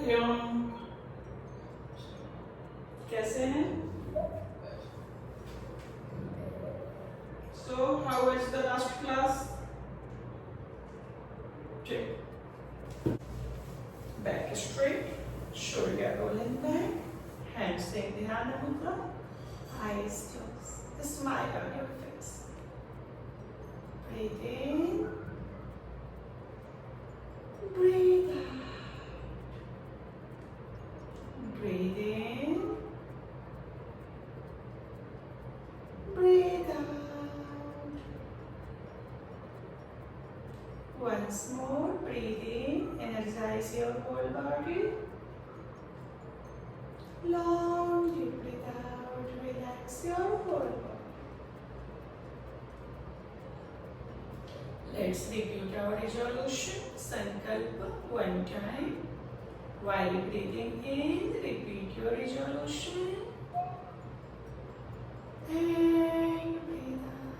हरिओम, कैसे हैं? So, how was the last class? Check. Back straight, shoulder rolling back, hands in Dhyana Mudra, eyes closed. A smile on your face. Breathe in, breathe out. Breathe in, breathe out. Once more, breathe in, energize your whole body. Long deep breathe out, relax your whole body. Let's repeat our resolution, Sankalpa, one time. While breathing in, repeat your resolution. And breathe out.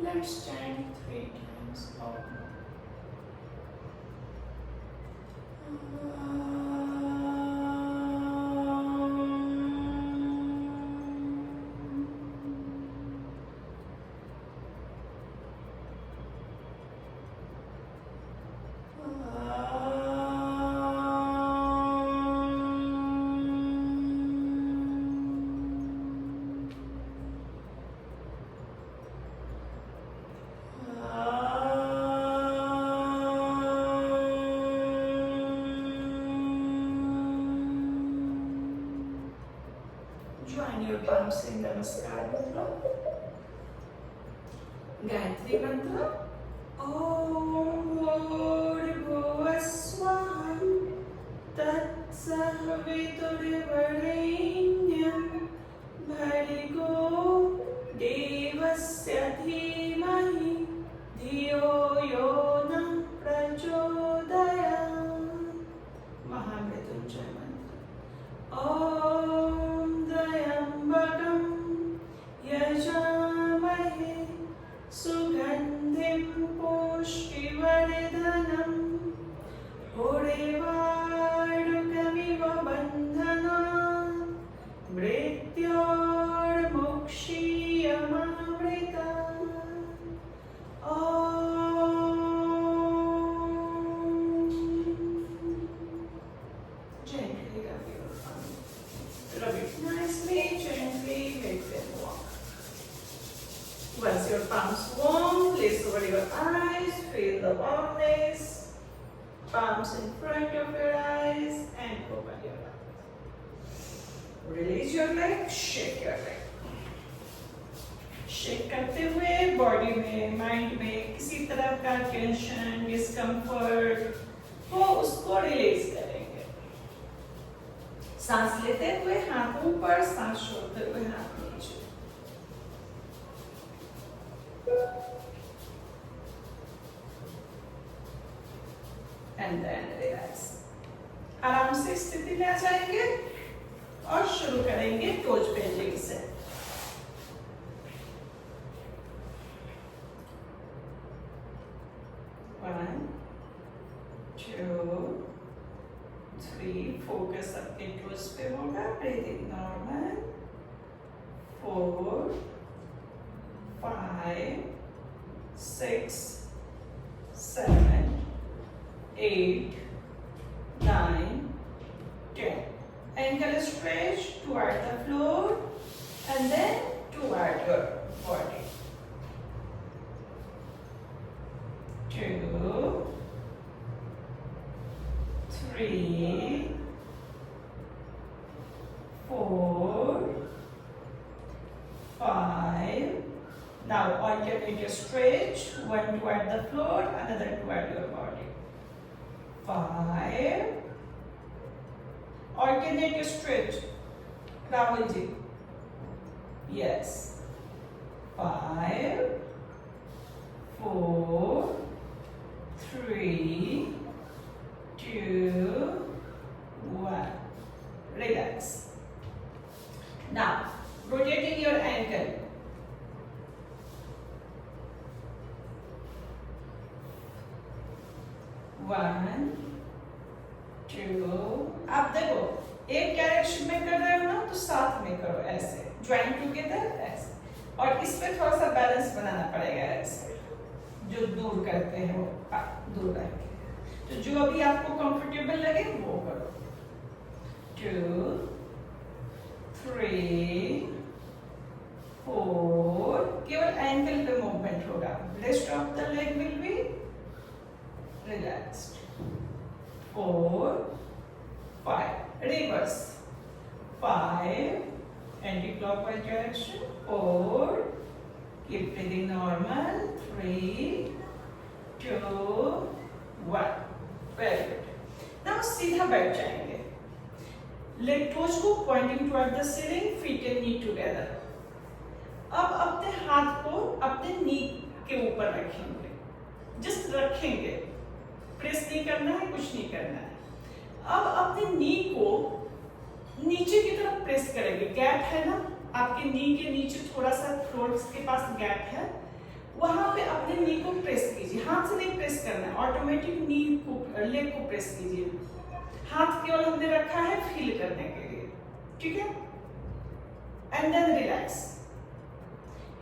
Let's chant 3 times more. Join your palms in Namaskar Mudra. Gayatri Mantra. Om Bhurvuvah Swaha Tatsaviturvarenyam Bhargo Devasya Dhimahi Dhiyo Yona Prachodayat. Mahamrityunjay Mantra. Om Dayambagam Yajamahe Sugandhim Pushtivardhanam Urevadukamiva Bandhanam Mrityurmukshiyamamritam. Gently rub your arm. Rub it nicely, gently, make them warm. Once your palms warm, place over your eyes, feel the warmness. Palms in front of your eyes and open your eyes. Release your leg, shake your leg. Shake करते हुए body में, mind में किसी तरह का tension, discomfort हो उसको release करेंगे. सांस लेते हुए हाथ ऊपर, सांस छोड़ते हुए हाथ नीचे. And then relax. आराम से स्थिति में आ जाएंगे और शुरू करेंगे टोज बेंडिंग से. 1 2 3. फोकस आपके टोज पे होगा. Breathing normal. 4 5 6 7 8 9 10. Ankle stretch toward the floor and then toward your body. 2 3 4 5. Now alternate stretch, one toward the floor, another toward your body. 5. Alternate stretch. Rahulji. Yes. 5 4 3 2 1. Relax. Now, rotating your ankle. 1 2। आप देखो एक direction में कर रहे हो ना तो साथ में करो, ऐसे ज्वाइन टुगेदर ऐसे, और इस पे थोड़ा सा बैलेंस बनाना पड़ेगा ऐसे, जो दूर करते हैं वो दूर रख के, तो जो अभी आपको कंफर्टेबल लगे वो करो। 2 3 4, केवल एंकल पे मूवमेंट होगा, rest of the leg will be relaxed. 4 5 reverse, 5 anti clockwise direction, 4 keep breathing normal, 3 2 1। Very good. Now सीधा बैठ जाएंगे, लेग टोज को pointing toward the ceiling, feet and knee together. अब अपने हाथ को अपने नी के ऊपर रखेंगे, जस्ट रखेंगे, प्रेस नहीं करना है, कुछ नहीं करना है। अब अपने नी को नीचे की तरफ प्रेस करेंगे, गैप है ना आपके नी के नीचे, थोड़ा सा फ्लोर के पास गैप है, वहां पे अपने नी को प्रेस कीजिए, हाथ से नहीं प्रेस करना है, ऑटोमेटिक नी को लेग को प्रेस कीजिए, हाथ केवल हमने रखा है फील करने के लिए, ठीक है। एंड देन रिलैक्स,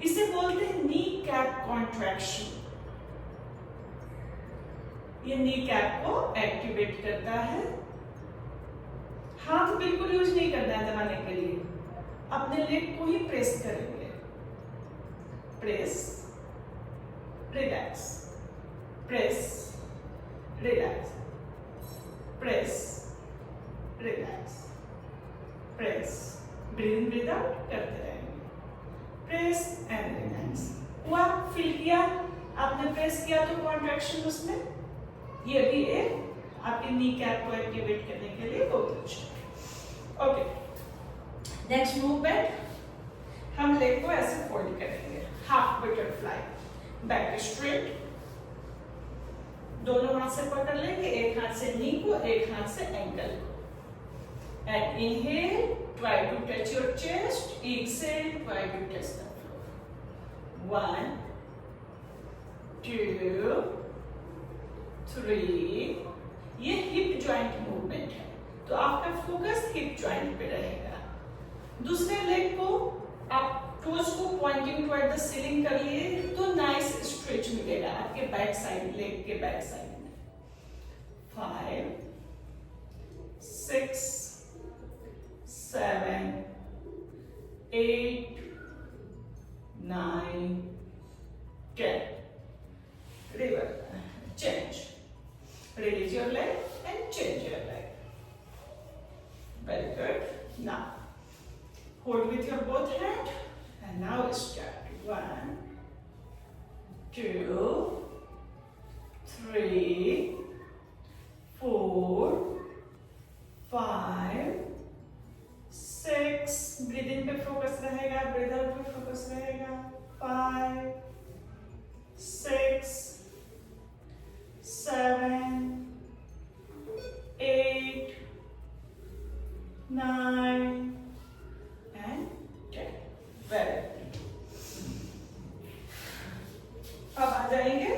इसे बोलते हैं नी कैप कॉन्ट्रैक्शन। ये नी कैप को एक्टिवेट करता है। हाथ बिल्कुल यूज नहीं करना है दबाने के लिए, अपने लेग को ही प्रेस करेंगे, press relax, press relax, press relax, press, breathe in breathe out करते रहेंगे, प्रेस एंड रिलैक्स। हुआ, फील किया आपने, प्रेस किया तो कॉन्ट्रैक्शन उसमें, ये भी एक आपके नी कैप को एक्टिवेट करने के लिए बहुत अच्छा। ओके, नेक्स्ट मूवमेंट, हम लेग को ऐसे फोल्ड करेंगे, हाफ बटरफ्लाई, बैक स्ट्रेट, दोनों हाथ से पकड़ लेंगे, एक हाथ से नी को, एक हाथ से एंकल को, and inhale, try to touch your chest, exhale, try to touch the floor. 1 2 3। ये हिप जॉइंट मूवमेंट है, तो आपका फोकस हिप जॉइंट पे रहेगा। दूसरे लेग को आप टोज को पॉइंटिंग टुवर्ड द सीलिंग कर लिए तो नाइस स्ट्रेच मिलेगा आपके बैक साइड, लेग के बैक साइड में। 5 6 7 8 9 10। Change. Release your leg and change your leg. Very good. Now, hold with your both hand and now start. 1 2 3 4 5 6। Breathe इन पे focus रहेगा, breathe out पे फोकस रहेगा। 5 6 7 8 9 and 10। Very good. अब आ जाएंगे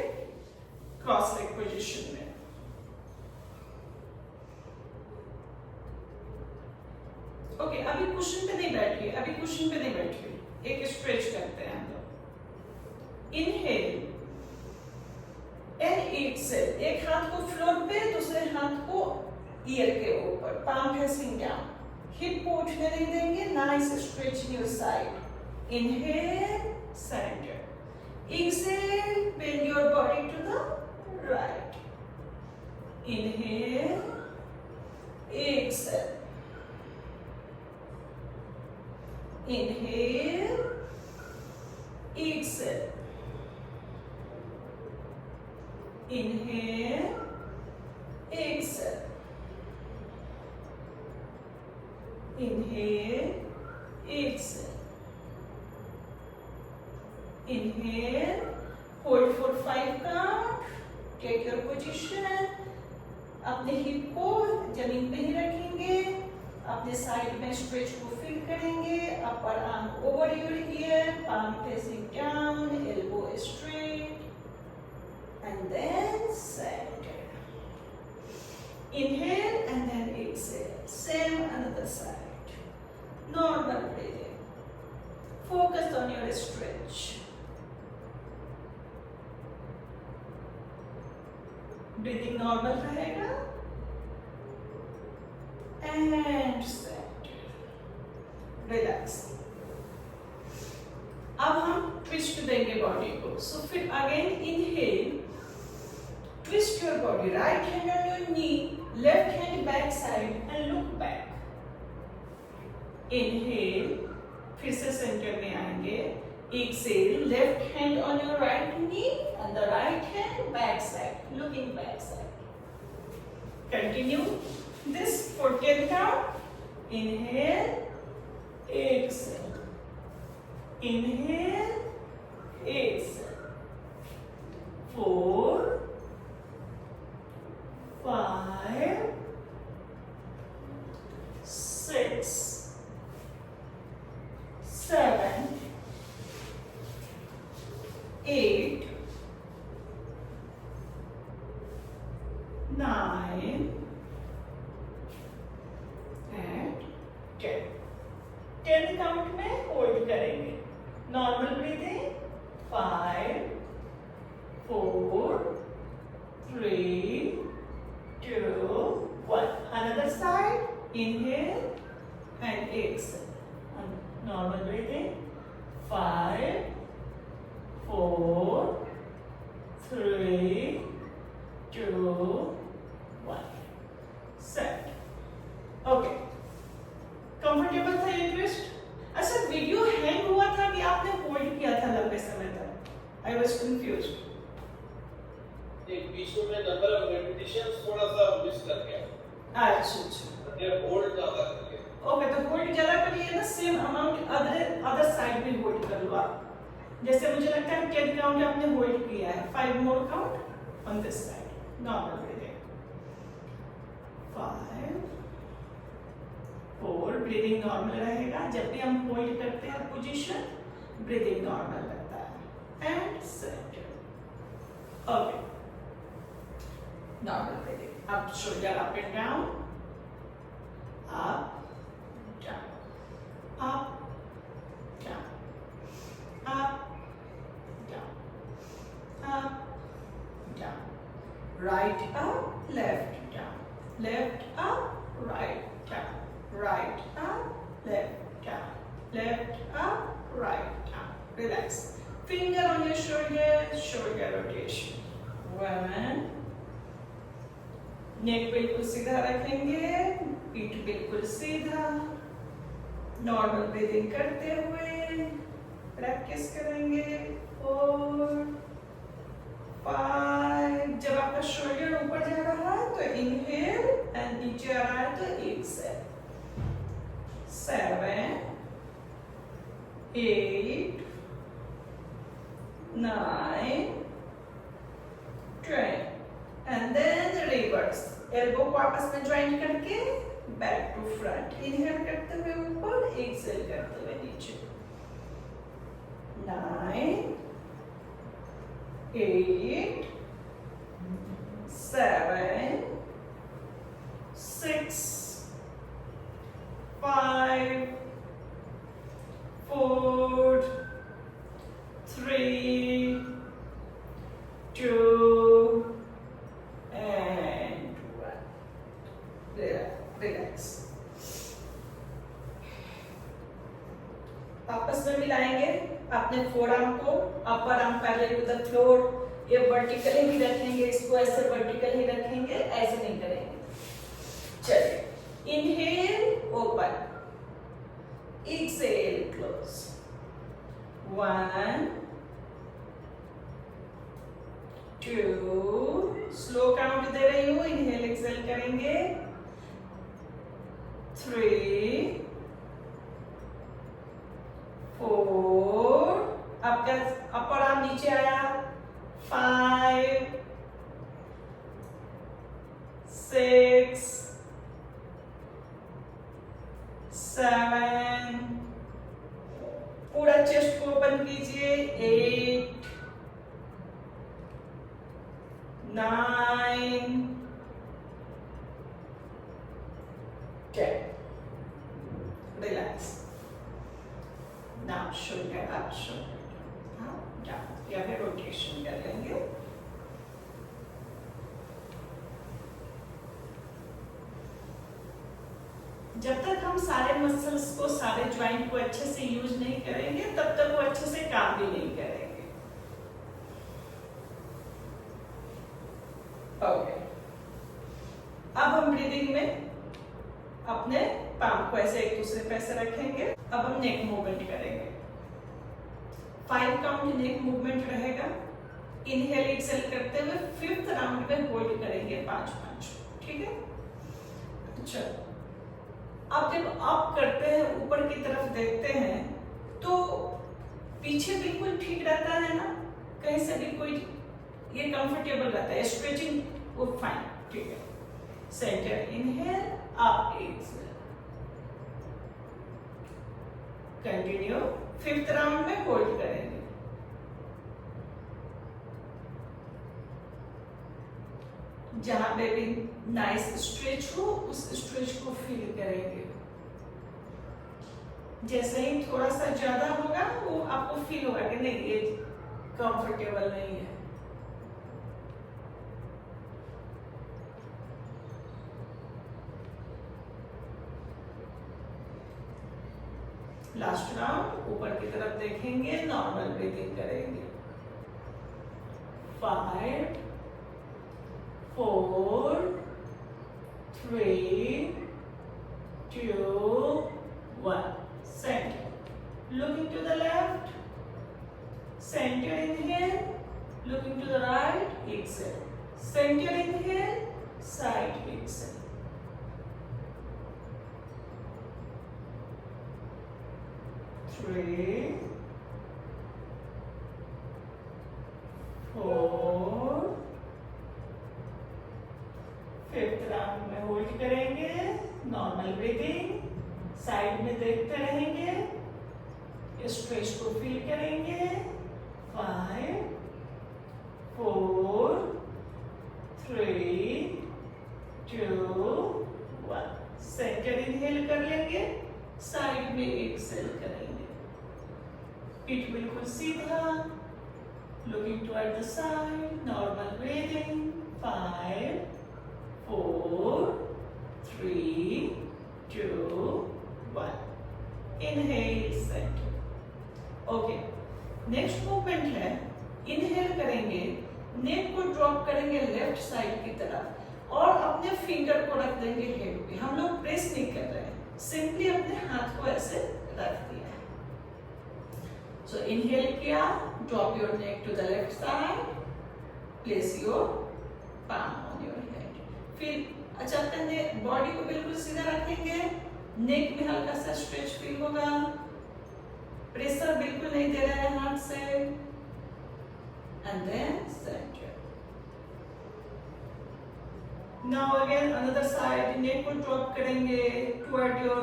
cross leg position में। Okay, अभी cushion पे नहीं बैठिए, अभी कुशन पे नहीं बैठिए, एक स्ट्रेच करते हैं हम लोग। इनहेल एंड एक्सेल, एक हाथ को फ्लोर पे, दूसरे हाथ को ईयर के ऊपर, पाम फेसिंग डाउन, हिप को उठने नहीं देंगे, nice stretch in your side. Inhale, centre, exhale, bend your body to the right. Inhale, exhale, inhale, exhale, inhale, exhale, inhale, exhale, inhale, hold for 5 count, take your position, अपने hip को जमीन पे ही रखेंगे, अपने साइड में stretch को feel करेंगे, upper arm over your year, palm facing down, elbow straight, and then center. Inhale and then exhale. Same another side. Normal breathing. Focus on your stretch. Breathing normal रहेगा. And set. Relax. अब हम twist देंगे body को. So फिर again inhale. Twist your body. Right hand on your knee. Left hand back side and look back. Inhale. फिर से centre में आएंगे. Exhale. Left hand on your right knee and the right hand back side. Looking back side. Continue this for 10 count. Inhale. Exhale. Inhale. Exhale. 4, 5, 6, 7, 8, 9 and 10. 10 count में hold करेंगे. Normal breathing. 5, 4, 3, 2, 1. Another side. Inhale and exhale. Normal breathing. 5, 4, 3, 2, 1. Set. Okay. Comfortable था ये twist. अच्छा, video hang हुआ था कि आपने hold किया था लंबे समय तक? I was confused. एक बीच में नंबर ऑफ रेपिटेशंस थोड़ा सा मिस कर गया. अच्छा. ये होल्ड ज्यादा कर गया. ओके, तो होल्ड ज्यादा करिए ना. सेम अमाउंट अदर साइड में होल्ड कर लो आप. जैसे मुझे लगता है 10 काउंट आपने होल्ड किया है. 5 more count on this side. Normal breathing. 5, 4. Breathing normal रहेगा. जब भी हम होल्ड करते हैं पोजीशन, ब्रीदिंग नॉर्मल रहता है. And set. Okay. Normal breathing. अब shoulder up and down. Up, down, up, down, up, down, up, down. Right up, left down, left up, right down, right up, left down, left up, right down. Relax. Finger on your shoulder, shoulder rotation. 1. नेक बिल्कुल सीधा रखेंगे. पीठ बिल्कुल सीधा. Normal breathing करते हुए practice करेंगे. 4, 5. जब आपका शोल्डर ऊपर जा रहा है तो इनहेल एंड नीचे आ रहा है तो exhale. 7, 8, 9, 10. And then the reverse. Elbow को आपस में ज्वाइन करके बैक टू फ्रंट. इनहेल करते हुए ऊपर, एक्सहेल करते हुए नीचे. 9, 8, 7, 6, 5, 4, 3, 2 and 1. Relax. आपस में मिलाएंगे. अपने फोरआर्म को upper arm parallel to the floor. ये वर्टिकली ही रखेंगे. इसको ऐसे वर्टिकल ही रखेंगे, ऐसे नहीं करेंगे. चलिए. Inhale open. Exhale close. 1, 2. Slow count दे रही हूँ. इनहेल एक्सहेल करेंगे. 3, 4. आपका अपर आर्म नीचे आया. 5, 6, 7. पूरा चेस्ट को ओपन कीजिए. 8, 9, शोल्डर, हाँ डाउन, या फिर रोटेशन कर लेंगे। जब तक हम सारे मसल्स को, सारे ज्वाइंट को अच्छे से यूज नहीं करेंगे तब तक वो अच्छे से काम भी नहीं करेंगे। ओके, अब हम ब्रीदिंग में अपने पाम को ऐसे एक दूसरे पे ऐसे रखेंगे। अब हम नेक मूवमेंट करेंगे। 5 काउंट नेक मूवमेंट रहेगा। इनहेल एक्सेल करते हुए 5th राउंड में होल्ड करेंगे 5-5, ठीक है। चलो, अब जब अप करते हैं, ऊपर की तरफ देखते हैं तो पीछे बिल्कुल ठीक रहता है ना, कहीं से भी कोई ये कंफर्टेबल रहता है, स्ट्रेचिंग वो फाइन, ठीक है। Centre inhale, up exhale, continue. 5th round में होल्ड करेंगे। जहां पे भी नाइस स्ट्रेच हो उस स्ट्रेच को फील करेंगे। जैसे ही थोड़ा सा ज्यादा होगा वो आपको फील होगा कि नहीं ये कंफर्टेबल नहीं है। लास्ट राउंड ऊपर की तरफ देखेंगे, नॉर्मल ब्रीथिंग करेंगे। 5 4 3 2 1 center, looking to the left, center inhale, looking to the right, exhale, center inhale, side exhale, three 4 5th round में होल्ड करेंगे, नॉर्मल ब्रीदिंग, साइड में देखते रहेंगे, स्ट्रेच को फील करेंगे। 5 4 3 2 1 सेंटर इनहेल कर लेंगे, साइड में एक्सेल करेंगे। पीठ बिल्कुल सीधा, looking toward the side, normal breathing. 5 4 3 2 1 inhale, centre. Okay, next movement है, इनहेल करेंगे, नेक को ड्रॉप करेंगे लेफ्ट साइड की तरफ और अपने फिंगर को रख देंगे हेड पे। हम लोग प्रेस नहीं कर रहे हैं, सिंपली अपने हाथ को ऐसे रख दिया है। सो इनहेल किया, drop your neck to the left side, place your palm on your head. फिर अच्छा, अपने बॉडी को बिल्कुल सीधा रखेंगे, नेक में हल्का सा स्ट्रेच फील होगा, प्रेशर बिल्कुल नहीं दे रहा है हाथ से, and then centre. Now again another side, neck को ड्रॉप करेंगे toward your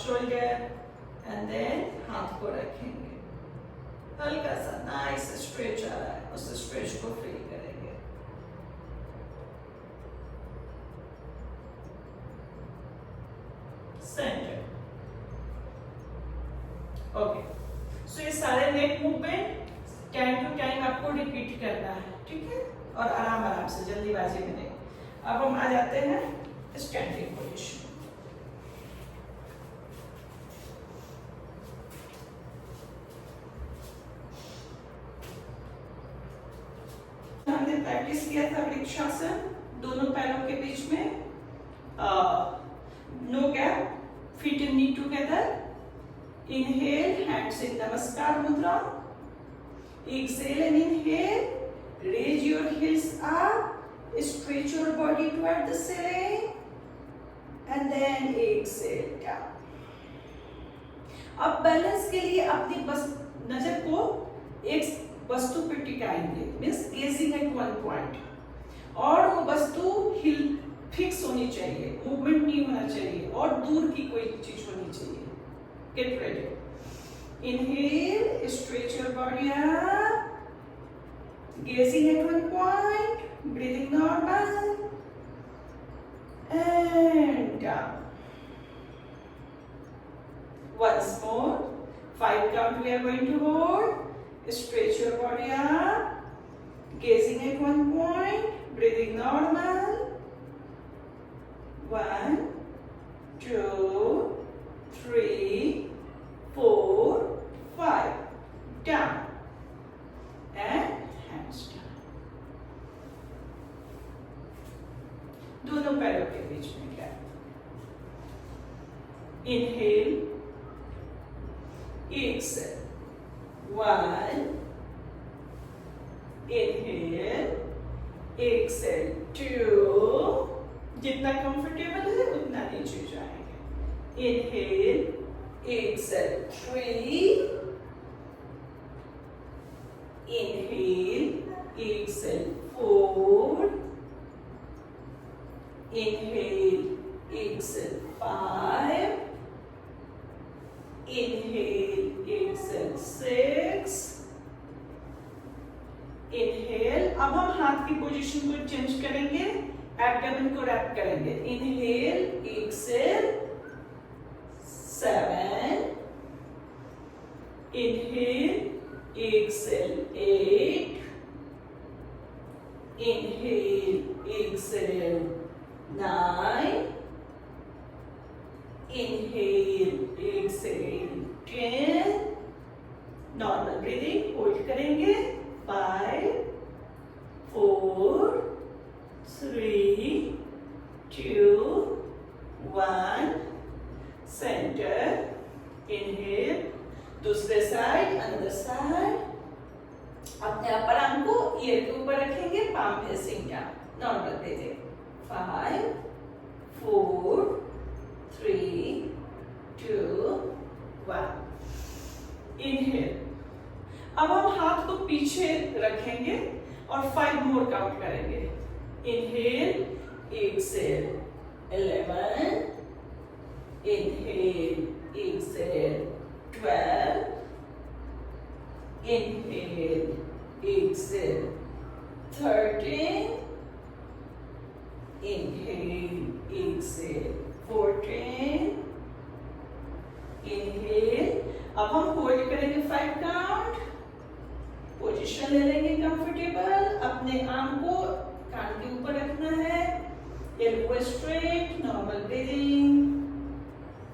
shoulder and then हाथ को रखेंगे, हल्का सा नाइस स्ट्रेच आ रहा है, उस स्ट्रेच को फील करेंगे। सेंटर। ओके, सो ये सारे neck movement time to time आपको रिपीट करना है, ठीक है, और आराम आराम से, जल्दीबाजी में नहीं। अब हम आ जाते हैं स्टैंडिंग पोजीशन। हमने प्रैक्टिस किया था वृक्षासन, दोनों पैरों के बीच में, no gap, feet and knee together. Inhale, hands in Namaskar Mudra. Exhale and inhale. Raise your heels up. Stretch your body toward the ceiling. And then exhale down. अब balance के लिए अपनी बस नजर को एक वस्तु पर टिकाएंगे, means gazing at one point, और वो वस्तु हिल फिक्स होनी चाहिए, मूवमेंट नहीं होना चाहिए, और दूर की कोई चीज होनी चाहिए। Get ready. Inhale, stretch your body up, gazing at one point, breathing normal, and down. Once more, 5 count we are going to hold. Stretch your body up. Gazing at one point. Breathing normal. 1, 2, 3, 4, 5. Down. And hands down. दोनों पैरों के बीच में gap. Inhale. Exhale. 1. Inhale. Exhale. 2. जितना comfortable है उतना नीचे जाएंगे. Inhale. Exhale. 3. Inhale. Exhale. 4. Inhale. Exhale. 5. Inhale. Exhale. 6. Inhale. अब हम हाथ की पोजीशन को चेंज करेंगे. एब्डोमेन को रैप करेंगे. Inhale. Exhale. 7. Inhale. Exhale. 8. Inhale. Exhale. 9. Inhale. Exhale. 10. Normal breathing. Hold करेंगे. 5, 4, 3, 2, 1. Center. Inhale. दूसरे साइड. Another side. अपने अपर आर्म को ईयर के ऊपर रखेंगे. palm facing down. Normal breathing. 5, 4, 3, 2, 1. Inhale. अब हम हाथ को पीछे रखेंगे और 5 मोर काउंट करेंगे. Inhale. Exhale. 11. Inhale. Exhale. 12. Inhale. Exhale. 13. Inhale. Exhale. 14. Inhale. अब हम होल्ड करेंगे 5 काउंट. पोजीशन ले लेंगे कंफर्टेबल. अपने आर्म को कान के ऊपर रखना है. Elbow straight. Normal breathing.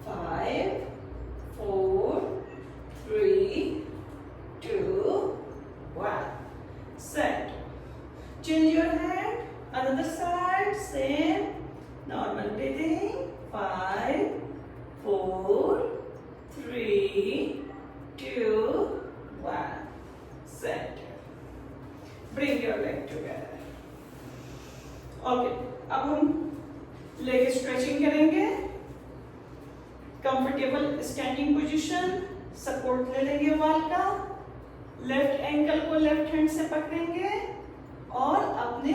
5, 4, 3, 2, 1. Set. Change your hand. Another side. Same. Normal breathing. 5, 4, 3, 2, 1. Set. Bring your leg together. Okay. अब हम लेग स्ट्रेचिंग करेंगे. Comfortable standing position. सपोर्ट ले लेंगे वॉल का. लेफ्ट एंकल को लेफ्ट हैंड से पकड़ेंगे और अपने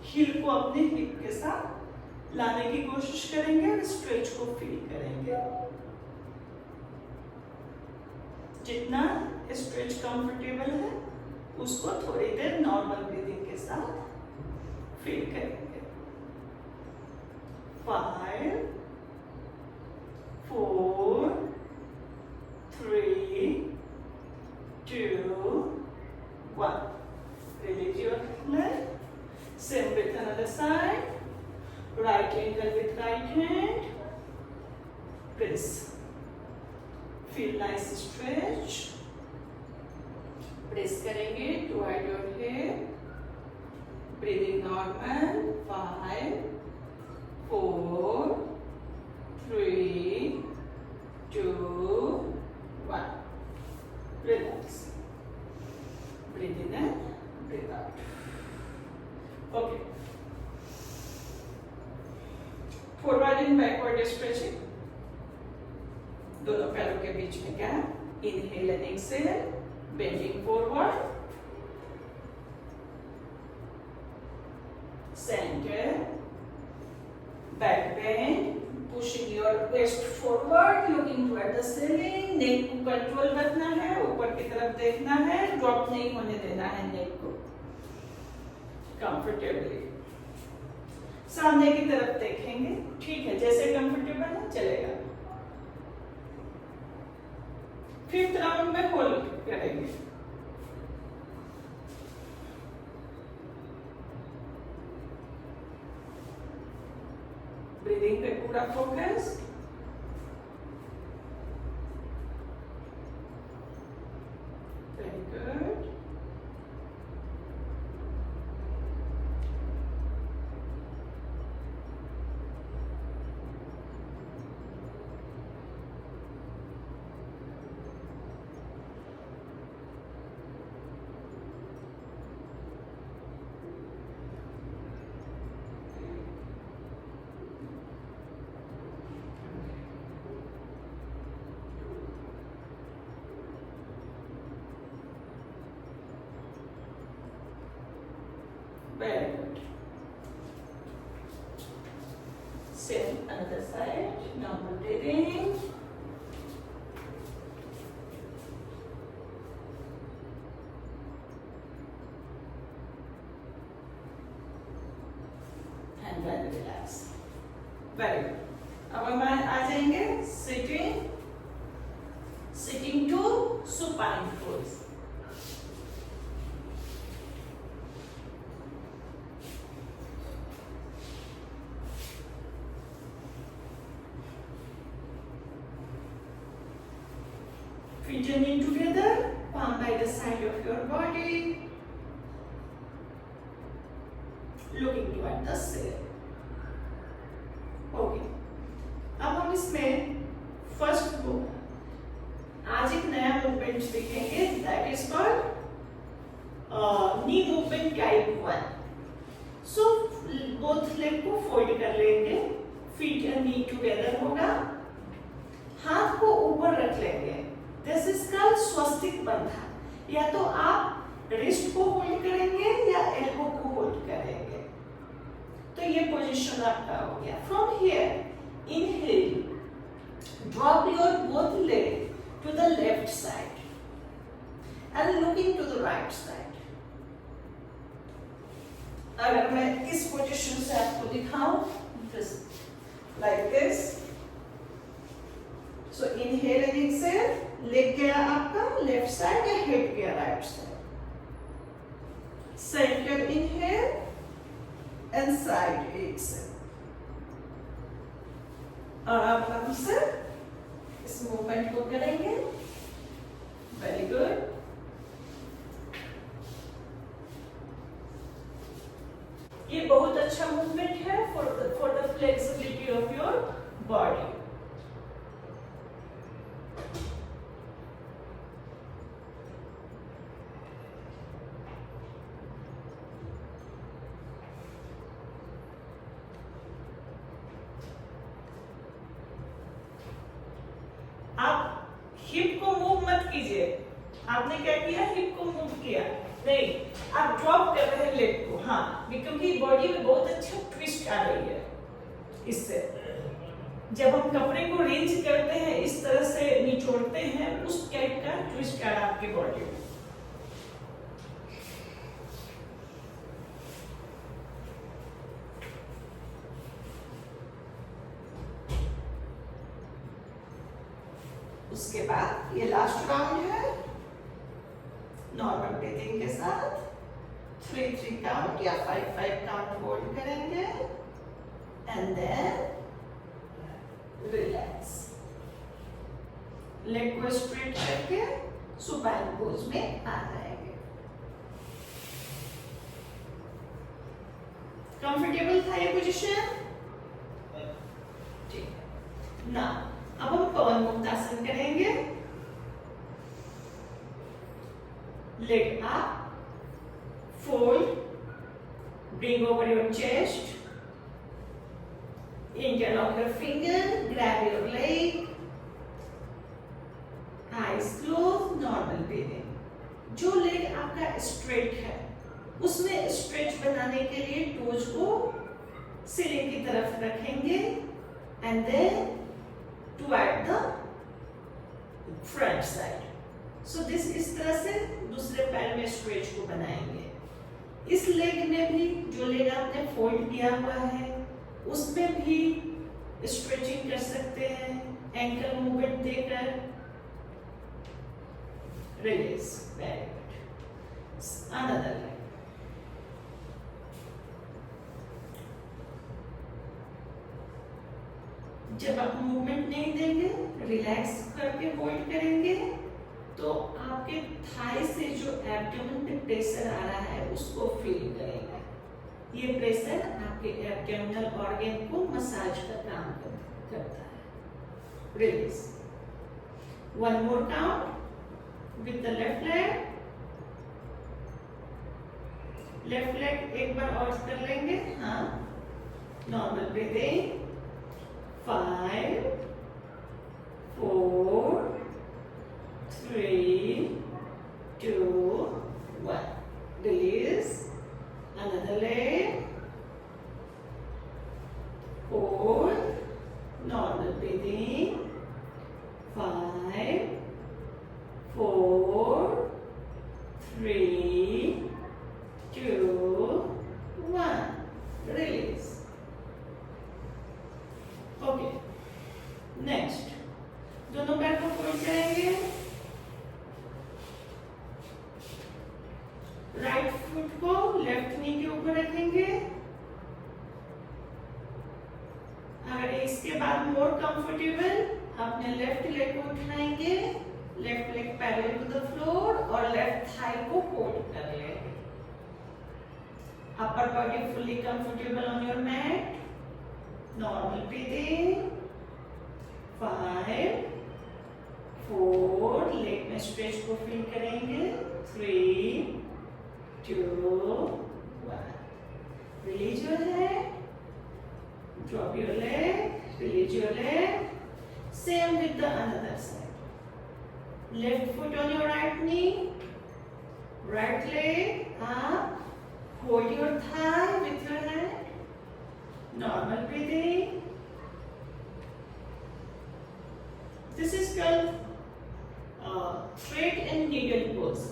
हील को अपने हिप के साथ लाने की कोशिश करेंगे और स्ट्रेच को फील करेंगे. जितना स्ट्रेच कंफर्टेबल है उसको थोड़ी देर नॉर्मल ब्रीदिंग के साथ फील करेंगे. 5, 4, 3, 2, 1. Release your leg. Same with another side. Right ankle with right hand. Press. Feel nice stretch. Press करेंगे toward your hip. Breathing normal. 5, 4, 3, 2, 1. Relax. Breathe in and breathe out. Okay. Forward and backward stretching. दोनों पैरों के बीच में gap. Inhale and exhale. Bending forward. Center. Back bend. Pushing your waist forward. Looking toward the ceiling. Neck को control रखना है. ऊपर की तरफ देखना है. Drop नहीं होने देना है neck को. Comfortably. सामने की तरफ देखेंगे. ठीक है. जैसे कंफर्टेबल है चलेगा. 5th राउंड में होल्ड करेंगे। ब्रीदिंग पे पूरा focus. Very good. Very good. Same another side. Normal breathing. And very relax. Very good. अब हम आ जाएंगे sitting to supine pose. Feet and knee together, palm by the side of your body, looking toward the ceiling. Okay. अब हम इसमें first आज एक नया movement सीखेंगे, that is called knee movement type 1. So both leg को fold कर लेंगे, फीट एंड नी टुगेदर होगा, हाथ को ऊपर रख लेंगे. दिस इज कॉल्ड स्वस्तिक बंधन. या तो आप रिस्ट को होल्ड करेंगे या एल्बो को होल्ड करेंगे. तो ये पोजीशन आपका हो गया. From here inhale, drop your both leg to the left side and looking to the right side. अगर मैं इस पोजीशन से आपको दिखाऊं, like this. So inhale and exhale, leg गया आपका लेफ्ट साइड या हेड गया right side. Centre inhale and side exhale. और अब हम से इस मूवमेंट को करेंगे. Very good. ये बहुत अच्छा मूवमेंट है for the flexibility of your body. आप हिप को मूव मत कीजिए. आपने क्या किया, हिप को मूव किया नहीं, आप ड्रॉप कर रहे हैं लेग को. हाँ, क्योंकि बॉडी में बहुत अच्छा ट्विस्ट आ रही है इससे. जब हम कपड़े को रेंज करते हैं, इस तरह से निचोड़ते हैं, उस टाइप का ट्विस्ट आ रहा है आपकी बॉडी में. उसके बाद ये लास्ट राउंड है. नॉर्मल ब्रीथिंग के साथ 3-3 काउंट या 5-5 काउंट होल्ड करेंगे एंड देन रिलैक्स. लेग को स्ट्रेट करके सुपाइन पोज में आ जाएंगे. कंफर्टेबल था ये पोजीशन? ठीक है. ना अब हम पवन मुक्तासन करेंगे. Leg up, fold, bring over your chest, interlock your finger, grab your leg, eyes closed, normal breathing. जो लेग आपका स्ट्रेट है, उसमें स्ट्रेच बनाने के लिए टोज को सीलिंग की तरफ रखेंगे and then toward the front side. So this इस तरह से दूसरे पैर में स्ट्रेच को बनाएंगे. इस लेग में भी, जो लेग आपने फोल्ड किया हुआ है, उसमें भी स्ट्रेचिंग कर सकते हैं एंकल मूवमेंट देकर. Release. Very good. Another leg. जब आप मूवमेंट नहीं देंगे, रिलैक्स करके होल्ड करेंगे, तो आपके थाई से जो एब्डोमेन पे प्रेशर आ रहा है उसको फील करेंगे। ये प्रेशर आपके एब्डोमिनल ऑर्गन को मसाज का काम करता है। Release. One more count with the left leg. Left leg एक बार और कर लेंगे। हाँ, normal breathing. 5, 4, 3, 2, 1. Release. Another leg. 4. Normal breathing. 5, 4, 3, 2, 1. Release. Okay, next दोनों पैर को फोल्ड करेंगे। राइट फुट को लेफ्ट नी के ऊपर रखेंगे। अगर इसके बाद मोर कंफर्टेबल, अपने लेफ्ट लेग को उठाएंगे, left leg parallel to the floor और लेफ्ट थाई को होल्ड कर लेंगे। Upper body fully comfortable on your mat. Normal breathing. 5, 4, leg में स्ट्रेच को फील करेंगे। 3, 2, 1. Release your head. Drop your leg. Release your leg. Same with the another side. Left foot on your right knee. Right leg up. Hold your thigh with your hand. Normal breathing. This is called thread and needle pose.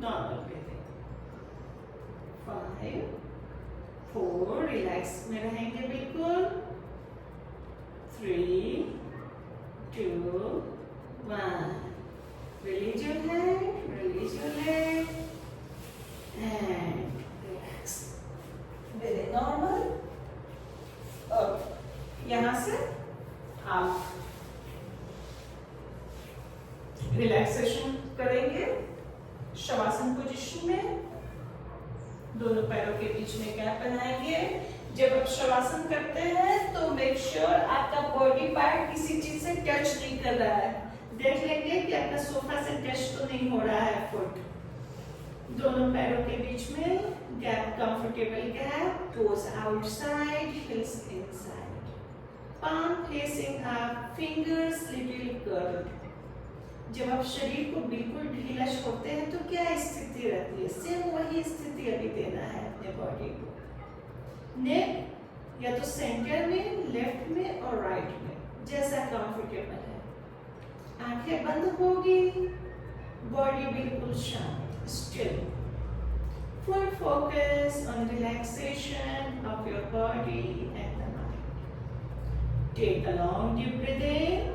Normal breathing. 5, 4, relax में रहेंगे बिल्कुल। 3, 2, 1. Release your head, release your leg, and relax. Very normal. और यहाँ से आप relaxation करेंगे shavasana position में। दोनों पैरों के बीच में गैप बनाएंगे। जब आप शवासन करते हैं तो मेक श्योर आपका बॉडी पार्ट किसी चीज से टच नहीं कर रहा है। देख लेंगे कि आपका सोफा से टच तो नहीं हो रहा है फुट। दोनों पैरों के बीच में gap, comfortable gap, toes outside, heels inside. Palm facing up, fingers little curled. जब आप शरीर को बिल्कुल ढीला छोड़ते हैं तो क्या स्थिति रहती है? सेम वही स्थिति अभी देना है अपने बॉडी को। नेक या तो सेंटर में, लेफ्ट में और राइट में, जैसा कंफर्टेबल है। आंखें बंद होगी, बॉडी बिल्कुल शांत, still. Full focus on relaxation of your body and the mind. Take a long deep breath in.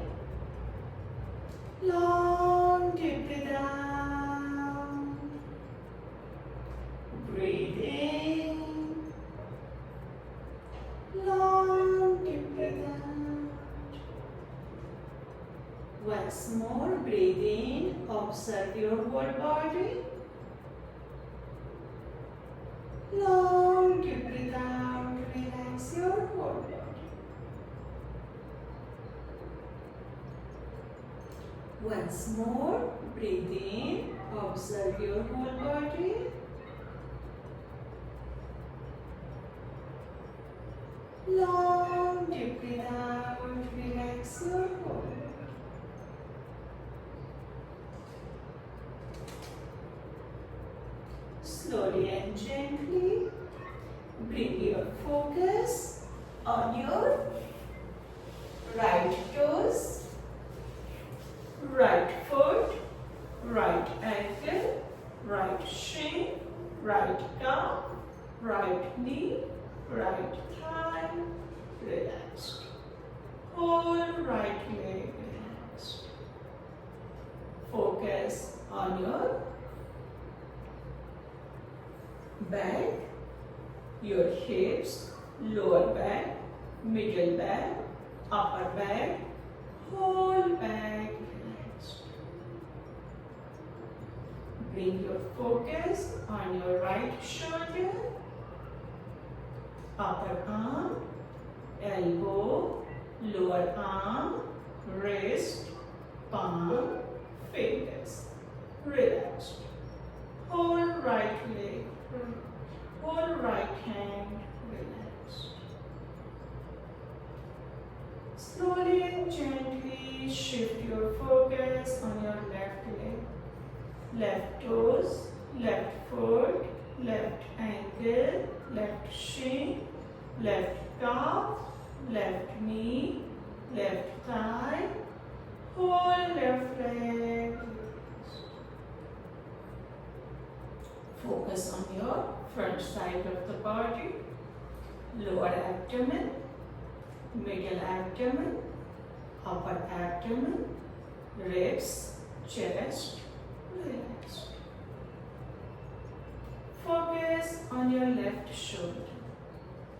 Long deep breath out. Breathe in. Long deep breath out. Once more, breathe in. Observe your whole body. Long deep breath out, relax your whole body. Once more, breathe in, observe your whole body. Long deep breath out, relax your whole body. Slowly and gently bring your focus on your right toes, right foot, right ankle, right shin, right calf, right knee, right thigh, relaxed. Whole right leg relaxed. Focus on your back, your hips, lower back, middle back, upper back, whole back relaxed. Bring your focus on your right shoulder, upper arm, elbow, lower arm, wrist, palm, fingers. Relaxed. Whole right leg, whole right hand relaxed. Slowly and gently shift your focus on your left leg. Left toes, left foot, left ankle, left shin, left calf, left knee, left thigh, whole left leg. Focus on your front side of the body, lower abdomen, middle abdomen, upper abdomen, ribs, chest, relaxed. Focus on your left shoulder,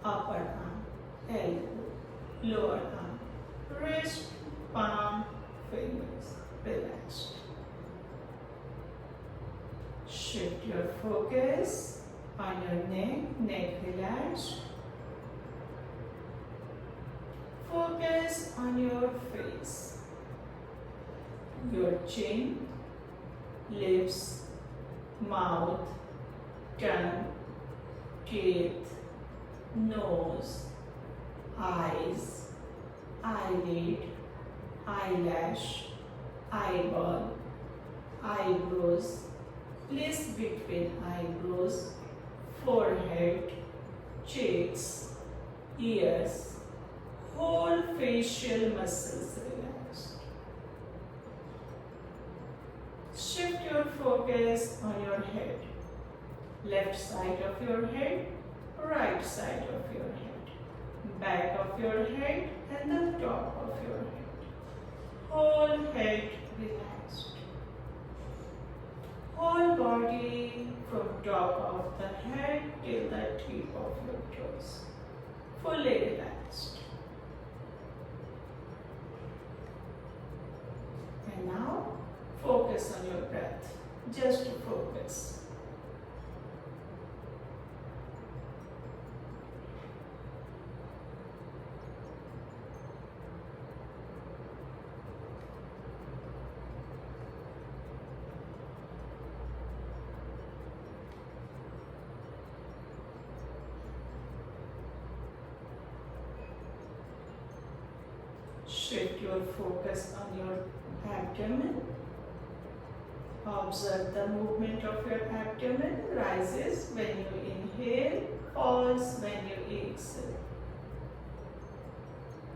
upper arm, elbow, lower arm, wrist, palm, fingers, relaxed. Shift your focus on your neck relaxed. Focus on your face, your chin, lips, mouth, tongue, teeth, nose, eyes, eyelid, eyelash, eyeball, eyebrows, place between eyebrows, forehead, cheeks, ears, whole facial muscles relaxed. Shift your focus on your head, left side of your head, right side of your head, back of your head and the top of your head. Whole head relaxed. Whole body from top of the head till the tip of your toes. Fully relaxed. And now focus on your breath. Just focus. Shift your focus on your abdomen. Observe the movement of your abdomen. Rises when you inhale, falls when you exhale.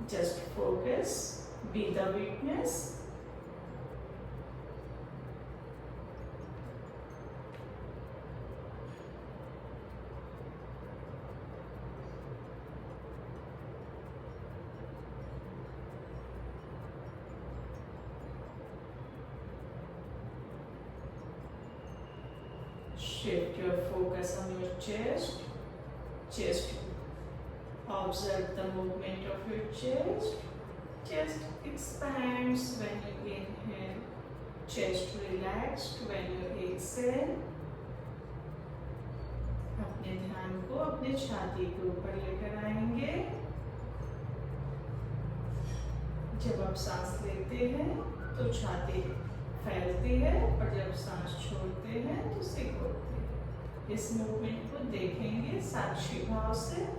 Just focus. Be the witness. Shift your focus on your chest. Chest. Observe the movement of your chest. Chest expands when you inhale. Chest relaxed when you exhale. अपने ध्यान को अपने छाती के ऊपर लेकर आएंगे. जब आप सांस लेते हैं तो छाती फैलती है और जब सांस छोड़ते हैं तो सिकुड़ती है. इस मूवमेंट को देखेंगे साक्षी भाव से.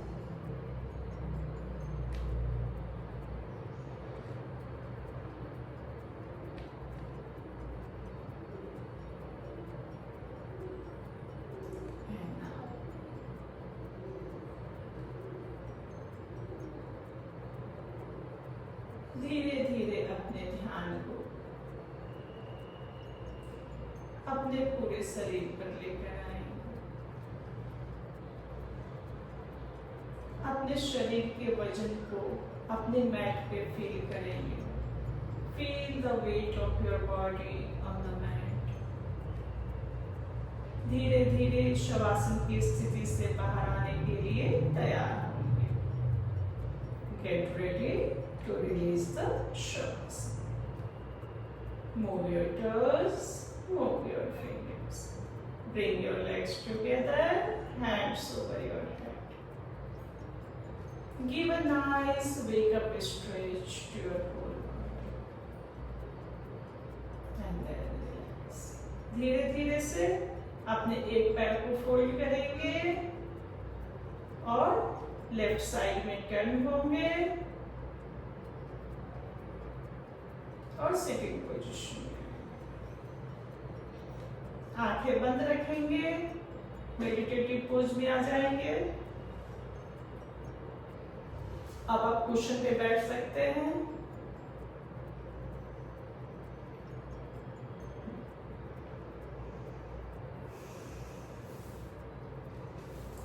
धीरे धीरे अपने ध्यान को अपने पूरे शरीर पर लेकर आएंगे. अपने शरीर के वजन को अपने मैट पे फील करेंगे. Feel the weight of your body on the mat. धीरे धीरे शवासन की स्थिति से बाहर आने के लिए तैयार होंगे. Get ready to release the shavasana. Move your toes, move your fingers. Bring your legs together, hands over your head. Give a nice wake up stretch to your whole body. And then relax. धीरे धीरे से अपने एक पैर को fold करेंगे और left side में टर्न होंगे और सिटिंग पोजीशन में आंखें बंद रखेंगे, मेडिटेटिव पोज में आ जाएंगे. अब आप कुशन पे बैठ सकते हैं.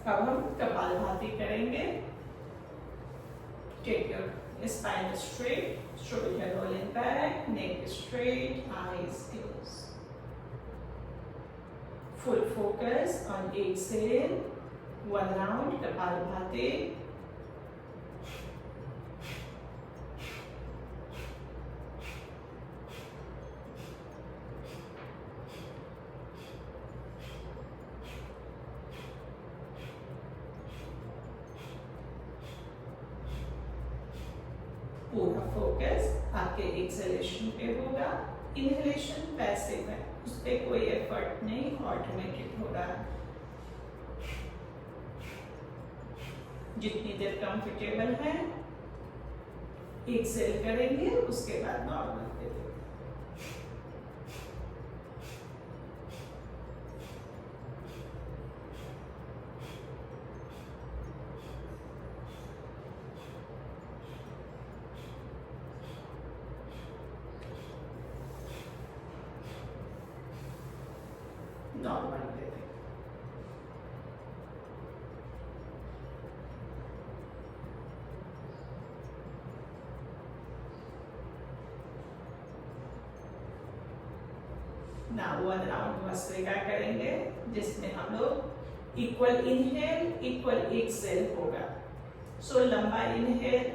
अब हम कपालभाति करेंगे. Take your spine straight, shoulder rolling back, neck straight, eyes closed. Full focus on exhale. One round Kapalabhati. पूरा फोकस आपके एक्सहेलेशन पे होगा. इनहेलेशन पैसिव है, उस पे कोई एफर्ट नहीं, ऑटोमेटिक हो रहा है. जितनी देर कंफर्टेबल है एक्सहेल करेंगे, उसके बाद नॉर्मल पे देंगे. Normal breathing. Now one round bhastrika करेंगे, जिसमें हम लोग इक्वल इनहेल इक्वल एक्सहेल होगा. सो लंबा इनहेल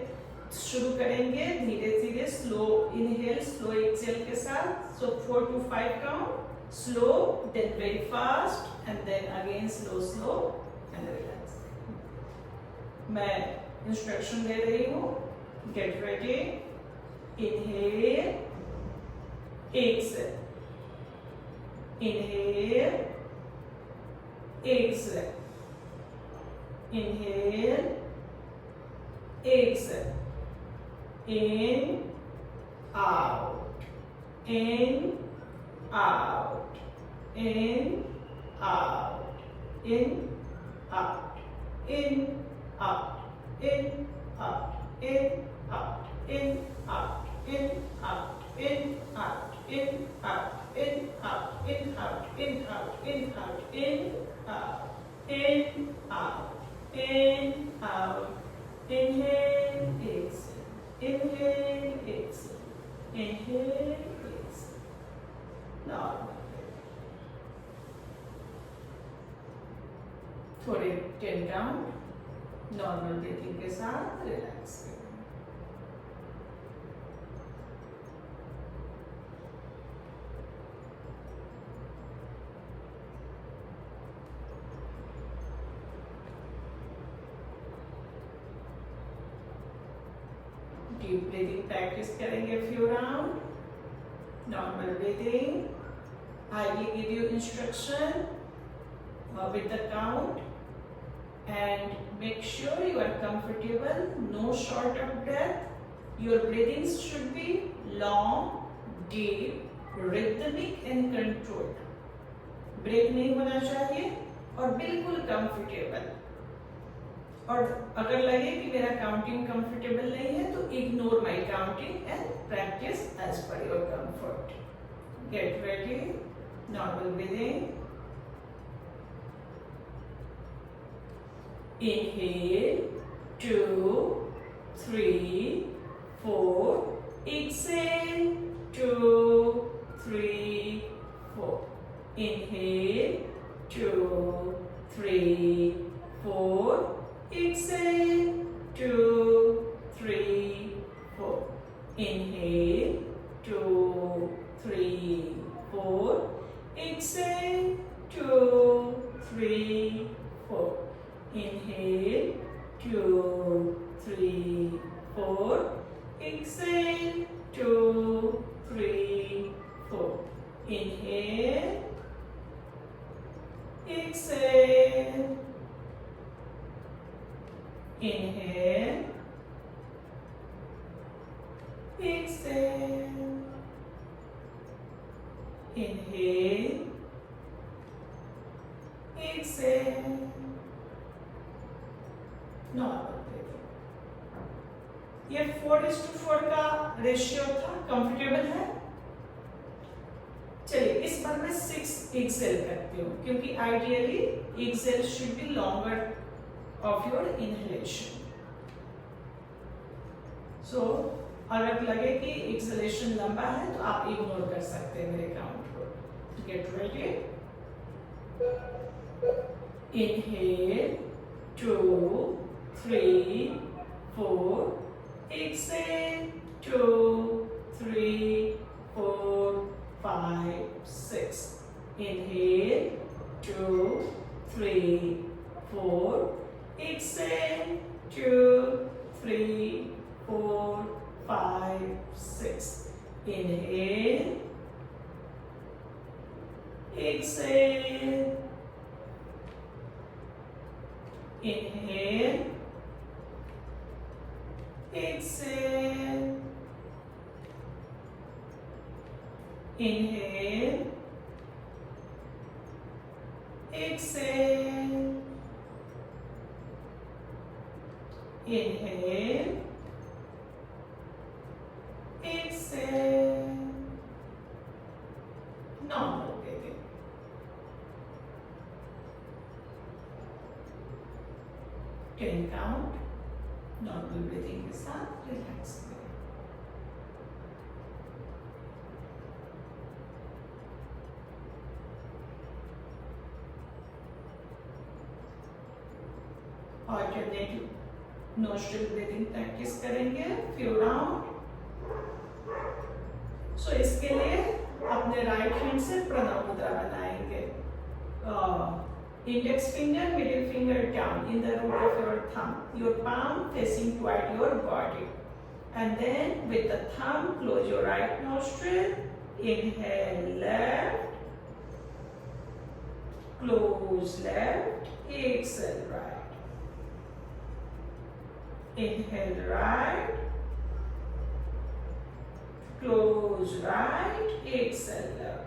शुरू करेंगे, धीरे धीरे स्लो इनहेल स्लो एक्सहेल के साथ. सो 4 to 5 count. Slow, then very fast, and then again slow and relax. मैं इंस्ट्रक्शन दे रही हूँ. Get ready. Inhale, exhale. Inhale, exhale. Inhale, exhale. In, out. In, out. In, out. In, out. In, out. In, out. In, out. In, out. In, out. In, out. In, out. In, out. In, out. In, out. In, out. In, out. In, out. In, out. Inhale, exhale. Inhale, exhale. Inhale, exhale. Normal. थोड़े 10 count normal breathing के साथ relax करें. Deep breathing practice करेंगे few round. Normal breathing. I will give you instruction with the count, and make sure you are comfortable, no short of breath. Your breathings should be long, deep, rhythmic and controlled. Break नहीं होना चाहिए और बिल्कुल comfortable. और अगर लगे कि मेरा काउंटिंग कंफर्टेबल नहीं है तो ignore my counting and practice as per your comfort. Get ready. Normal breathing. Inhale, 2, 3, 4. Exhale. 2, 3, 4. Inhale, 2, 3, 4. Exhale, 2, 3, 4. Inhale, 2, 3, 4. Exhale, 2, 3, 4. Inhale, 2, 3, 4. Exhale, 2, 3, 4. Inhale, exhale, inhale, exhale, inhale, exhale. Normal breathing. ये 4:4 का ratio था, comfortable है? चलिए इस बार मैं 6 Excel करती हूँ क्योंकि ideally exhale should be longer of your inhalation. So अगर लगे कि एक्सेलेशन लंबा है तो आप इग्नोर कर सकते हैं मेरे काउंट को। Get ready. Inhale 2, 3, 4. Exhale 2, 3, 4, 5, 6. Inhale 2, 3, 4. Exhale 2, 3, 4, 5, 6. Inhale, exhale, inhale, exhale, inhale, exhale, inhale, exhale. Normal breathing. Ten count. Normal breathing के साथ रिलैक्स करें। ऑल्टरनेटिव नोस्ट्रल ब्रीथिंग प्रैक्टिस करेंगे फ्यू राउंड। सो इसके लिए अपने राइट हैंड से प्रणव मुद्रा बनाएंगे। Index finger, middle finger down in the root of your thumb. Your palm facing toward your body. And then with the thumb, close your right nostril. Inhale left. Close left. Exhale right. Inhale right. Close right. Exhale left.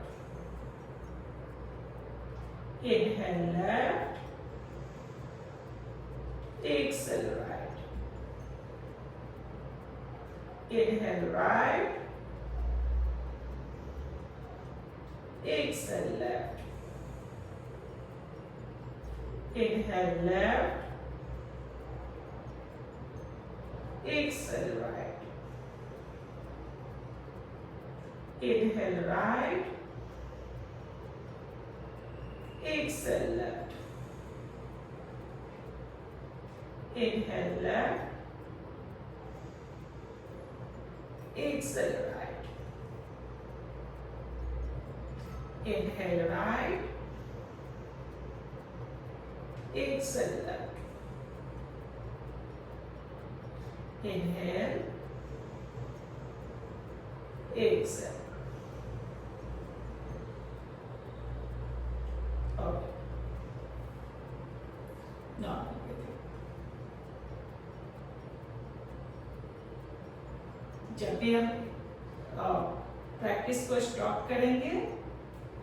Inhale left, exhale right. Inhale right, exhale left. Inhale left, exhale right. Inhale right, exhale left. Inhale left. Exhale right. Inhale right. Exhale left. Inhale. Exhale. Okay. Normal breathing. जब भी हम practice को stop करेंगे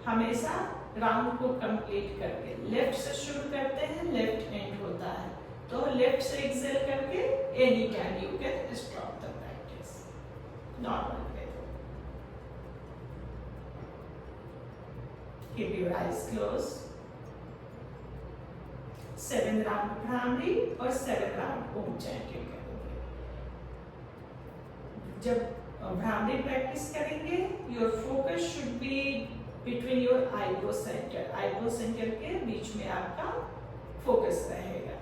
हमेशा round को complete करके left से शुरू करते हैं, लेफ्ट एंड होता है तो लेफ्ट से एक्सेल करके any time you can stop the practice. Normal breathing. Keep your eyes closed. 7 round bhramari और 7 राउंड ओम चैंटिंग करेंगे। जब भ्रामरी प्रैक्टिस करेंगे. Your focus should be between your eyebrow centre के बीच में आपका फोकस रहेगा.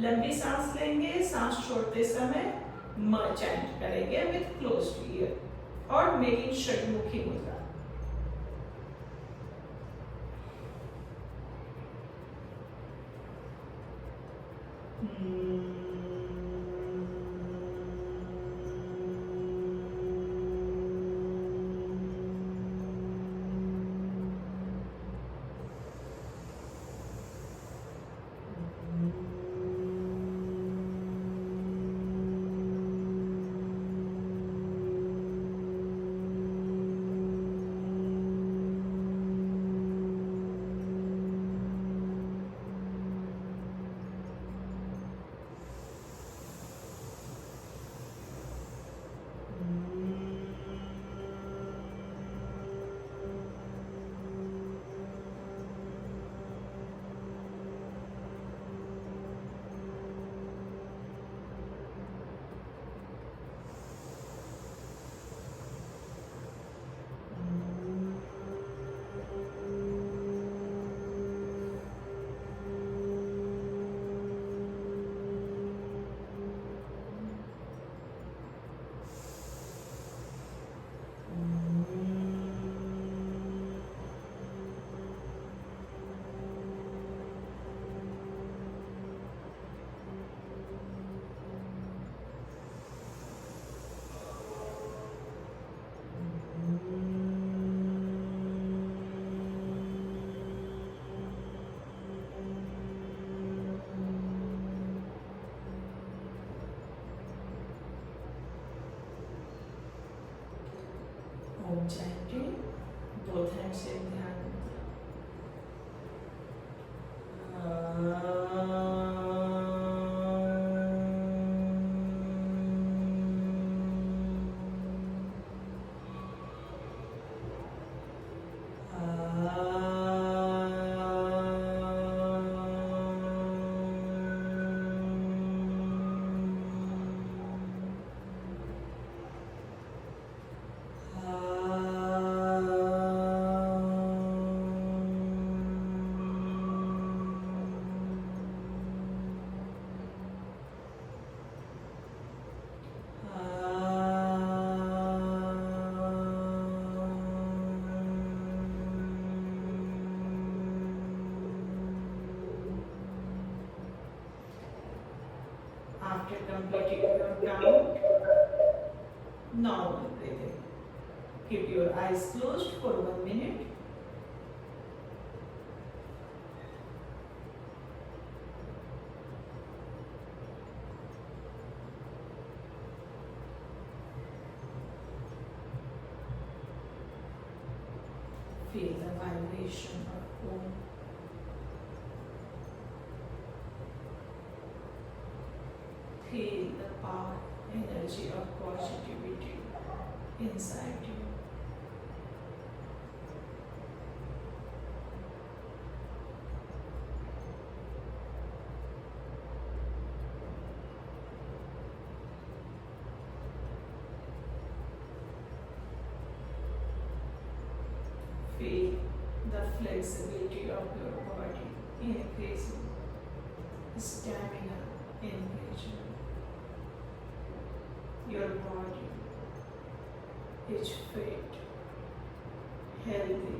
लंबी सांस लेंगे. सांस छोड़ते समय म चैंट करेंगे विथ क्लोज्ड ईयर और मेकिंग षडमुखी मुद्रा. ओम चैंटिंग. बोथ हैंड से ध्यान. After completing your count, normal breathing. Keep your eyes closed for 1 minute. Feel the vibration of Om. Feel the power, energy of positivity inside you. Feel the flexibility of your body increasing, stamina increasing. Your body is fit, healthy,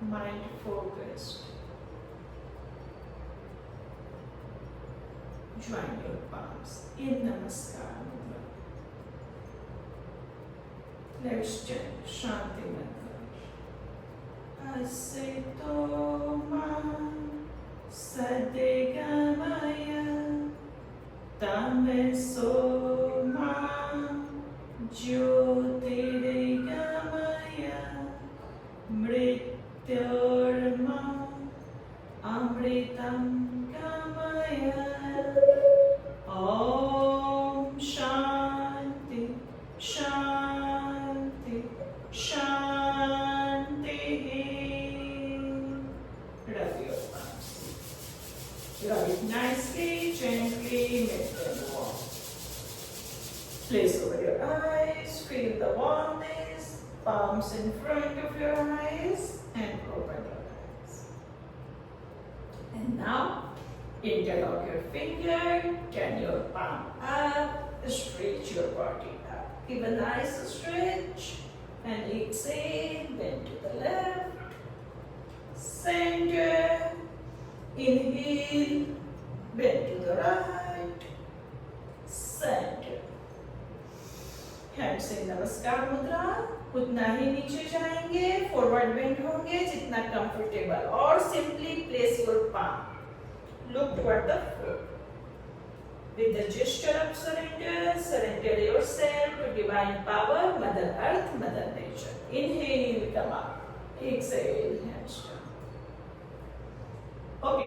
mind focused. Join your palms in Namaskar Mudra. Let's chant Shanti Mantra. Asito ma sadegamaya tameso ma jyotirgamaya mrityorma amritam gamaya. Om Shanti Shanti Shanti. Rub your palms. Rub it nicely, gently, make them warm. Place over your eyes. feel the warmness, palms in front of your eyes and open your eyes. And now, interlock your finger, turn your palm up, stretch your body up. Give a nice stretch and exhale, bend to the left, center, inhale, bend to the right, center. Hand से नमस्कार मुद्रा, उतना ही नीचे जाएंगे, forward bend होंगे जितना comfortable और simply place your palm, look toward the floor. With the gesture of surrender, surrender yourself to divine power, Mother Earth, Mother Nature. Inhale, come up. Exhale, hands down.